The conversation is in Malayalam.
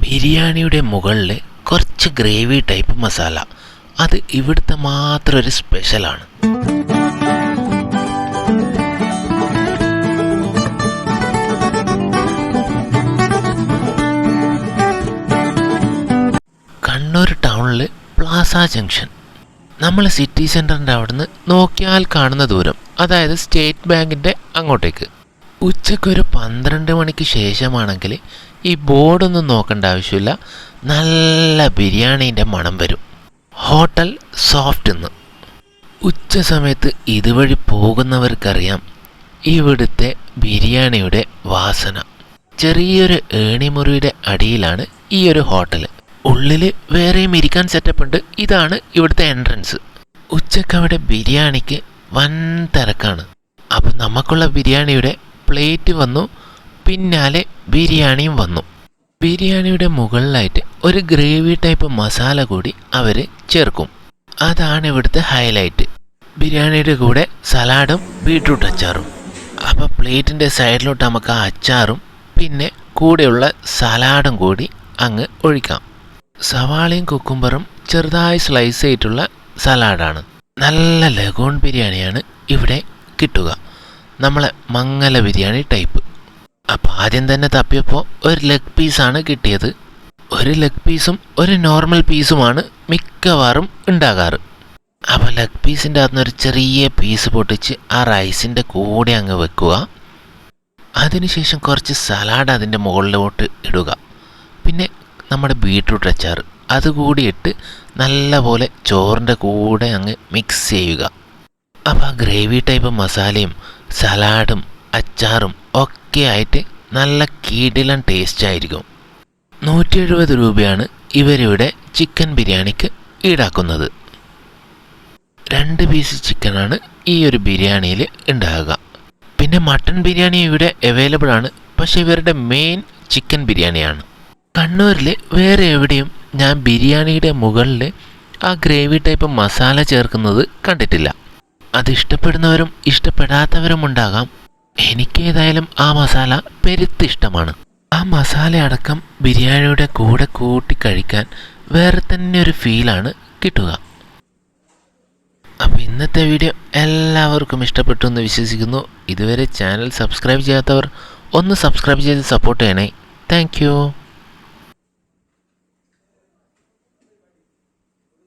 ബിരിയാണിയുടെ മുകളിൽ കുറച്ച് ഗ്രേവി ടൈപ്പ് മസാല, അത് ഇവിടുത്തെ മാത്രം ഒരു സ്പെഷ്യലാണ്. കണ്ണൂർ ടൗണിൽ പ്ലാസ ജംഗ്ഷൻ. നമ്മൾ സിറ്റി സെൻറ്ററിൻ്റെ അവിടുന്ന് നോക്കിയാൽ കാണുന്ന ദൂരം, അതായത് സ്റ്റേറ്റ് ബാങ്കിൻ്റെ അങ്ങോട്ടേക്ക്. ഉച്ചക്കൊരു 12 മണിക്ക് ശേഷമാണെങ്കിൽ ഈ ബോർഡൊന്നും നോക്കേണ്ട ആവശ്യമില്ല, നല്ല ബിരിയാണീൻ്റെ മണം വരും. ഹോട്ടൽ സോഫ്റ്റ് എന്ന്. ഉച്ച സമയത്ത് ഇതുവഴി പോകുന്നവർക്കറിയാം ഇവിടുത്തെ ബിരിയാണിയുടെ വാസന. ചെറിയൊരു ഏണിമുറിയുടെ അടിയിലാണ് ഈ ഒരു ഹോട്ടൽ. ഉള്ളിൽ വേറെയും ഇരിക്കാൻ സെറ്റപ്പ് ഉണ്ട്. ഇതാണ് ഇവിടുത്തെ എൻട്രൻസ്. ഉച്ചക്കവിടെ ബിരിയാണിക്ക് വൻ തിരക്കാണ്. അപ്പം നമുക്കുള്ള ബിരിയാണിയുടെ പ്ലേറ്റ് വന്നു, പിന്നാലെ ബിരിയാണിയും വന്നു. ബിരിയാണിയുടെ മുകളിലായിട്ട് ഒരു ഗ്രേവി ടൈപ്പ് മസാല കൂടി അവർ ചേർക്കും. അതാണ് ഇവിടുത്തെ ഹൈലൈറ്റ്. ബിരിയാണിയുടെ കൂടെ സലാഡും ബീട്രൂട്ട് അച്ചാറും. അപ്പോൾ പ്ലേറ്റിൻ്റെ സൈഡിലോട്ട് നമുക്ക് ആ അച്ചാറും പിന്നെ കൂടെയുള്ള സലാഡും കൂടി അങ്ങ് ഒഴിക്കാം. സവാളയും കുക്കുംബറും ചെറുതായി സ്ലൈസ് ചെയ്തിട്ടുള്ള സലാഡാണ്. നല്ല ലഗോൺ ബിരിയാണിയാണ് ഇവിടെ കിട്ടുക, നമ്മളെ മങ്ങല ബിരിയാണി ടൈപ്പ്. അപ്പോൾ ആദ്യം തന്നെ തപ്പിയപ്പോൾ ഒരു ലെഗ് പീസാണ് കിട്ടിയത്. ഒരു ലെഗ് പീസും ഒരു നോർമൽ പീസുമാണ് മിക്കവാറും ഉണ്ടാകാറ്. അപ്പോൾ ലെഗ് പീസിൻ്റെ അകത്തുനിന്നൊരു ചെറിയ പീസ് പൊട്ടിച്ച് ആ റൈസിൻ്റെ കൂടെ അങ്ങ് വെക്കുക. അതിനുശേഷം കുറച്ച് സലാഡ് അതിൻ്റെ മുകളിലോട്ട് ഇടുക. പിന്നെ നമ്മുടെ ബീട്രൂട്ട് അച്ചാർ അതുകൂടി ഇട്ട് നല്ലപോലെ ചോറിൻ്റെ കൂടെ അങ്ങ് മിക്സ് ചെയ്യുക. അപ്പോൾ ആ ഗ്രേവി ടൈപ്പ് മസാലയും സലാഡും അച്ചാറും ഒക്കെ ആയിട്ട് നല്ല കിടിലൻ ടേസ്റ്റ് ആയിരിക്കും. 170 രൂപയാണ് ഇവരിവിടെ ചിക്കൻ ബിരിയാണിക്ക് ഈടാക്കുന്നത്. 2 പീസ് ചിക്കനാണ് ഈ ഒരു ബിരിയാണിയിൽ ഉണ്ടാകുക. പിന്നെ മട്ടൺ ബിരിയാണി ഇവിടെ അവൈലബിൾ ആണ്, പക്ഷെ ഇവരുടെ മെയിൻ ചിക്കൻ ബിരിയാണിയാണ്. കണ്ണൂരിൽ വേറെ എവിടെയും ഞാൻ ബിരിയാണിയുടെ മുകളിൽ ആ ഗ്രേവി ടൈപ്പ് മസാല ചേർക്കുന്നത് കണ്ടിട്ടില്ല. അത് ഇഷ്ടപ്പെടുന്നവരും ഇഷ്ടപ്പെടാത്തവരും ഉണ്ടാകാം. എനിക്കേതായാലും ആ മസാല പെരുത്തിഷ്ടമാണ്. ആ മസാല അടക്കം ബിരിയാണിയുടെ കൂടെ കൂട്ടി കഴിക്കാൻ വേറെ തന്നെ ഒരു ഫീലാണ് കിട്ടുക. അപ്പോൾ ഇന്നത്തെ വീഡിയോ എല്ലാവർക്കും ഇഷ്ടപ്പെട്ടു എന്ന് വിശ്വസിക്കുന്നു. ഇതുവരെ ചാനൽ സബ്സ്ക്രൈബ് ചെയ്യാത്തവർ ഒന്ന് സബ്സ്ക്രൈബ് ചെയ്ത് സപ്പോർട്ട് ചെയ്യണേ. താങ്ക്